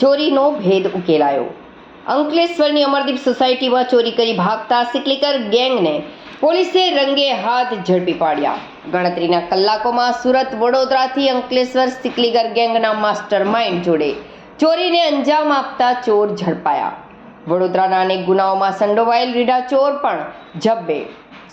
ચોરીનો ભેદ ઉકેલાયો. અંકલેશ્વરની અમરદીપ સોસાયટીમાં ચોરી કરી ભાગતા સિકલીગર ગેંગને પોલીસે રંગે હાથ ઝડપી પાડ્યા. ગણતરીના કલાકોમાં સુરત વડોદરાથી અંકલેશ્વર સિકલીગર ગેંગના માસ્ટર માઇન્ડ જોડે ચોરીને અંજામ આપતા ચોર ઝડપાયા. વડોદરાના અનેક ગુનાઓમાં સંડોવાયેલ રીઢા ચોર પણ જબ્બે.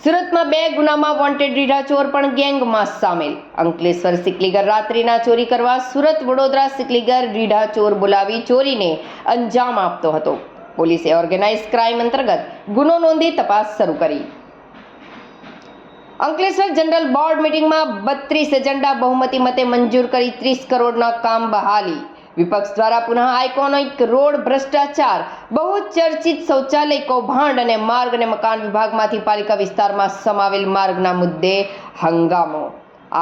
સુરતમાં 2 ગુનામાં વોન્ટેડ રીઢા ચોર પણ ગેંગમાં સામેલ. અંકલેશ્વર સિકલીગર રાત્રિના ચોરી કરવા સુરત વડોદરા સિકલીગર રીઢા ચોર બોલાવી ચોરીને અંજામ આપતો હતો. પોલીસે ઓર્ગેનાઇઝ ક્રાઇમ અંતર્ગત ગુનો નોંધી તપાસ શરૂ કરી. અંકલેશ્વર જનરલ બોર્ડ મીટિંગમાં 32 એજન્ડા બહુમતી મતે મંજૂર કરી 30 કરોડના કામ બહાલી. વિપક્ષ દ્વારા પુનઃ આઇકોનિક રોડ ભ્રષ્ટાચાર, બહુચર્ચિત શૌચાલય કૌભાંડ અને માર્ગ અને મકાન વિભાગમાંથી પાલિકા વિસ્તારમાં સમાવેલ માર્ગના મુદ્દે હંગામો.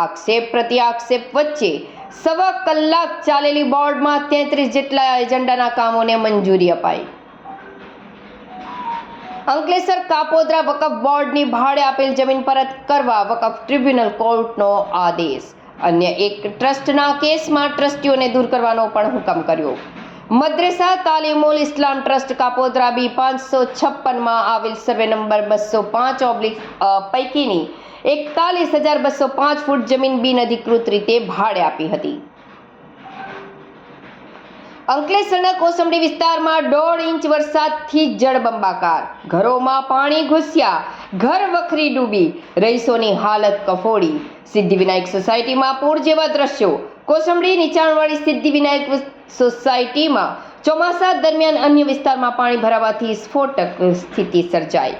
આક્ષેપ પ્રતિ આક્ષેપ વચ્ચે 1.25 કલાક ચાલેલી બોર્ડમાં 33 જેટલા એજન્ડાના કામોને મંજૂરી અપાઈ. અંકલેશ્વર કાપોદ્રા વકફ બોર્ડની ભાડે આપેલ જમીન પરત કરવા વકફ ટ્રિબ્યુનલ કોર્ટનો આદેશ. અન્ય એક ટ્રસ્ટના કેસમાં ટ્રસ્ટીઓને દૂર કરવાનો પણ હુકમ કર્યો. મદ્રેસા તાલીમુલ ઇસ્લામ ટ્રસ્ટ કાપોદ્રા બી 556માં આવેલ સર્વે નંબર 205/અ પૈકીની 41,205 ફૂટ જમીન બિનઅધિકૃત રીતે ભાડે આપી હતી. અંકલેશ્વરના કોસંબડી વિસ્તારમાં 1.5 ઇંચ વરસાદથી જળબંબાકાર. ઘરોમાં પાણી ઘૂસ્યા, ઘર વખરી ડૂબી, રહીશોની હાલત કફોડી. સિદ્ધિવિનાયક સોસાયટીમાં પૂર જેવા દ્રશ્યો. કોસંબડી નીચાણવાળી સિદ્ધિવિનાયક સોસાયટીમાં ચોમાસા દરમિયાન અન્ય વિસ્તારમાં પાણી ભરાવાથી સ્ફોટક સ્થિતિ સર્જાઈ.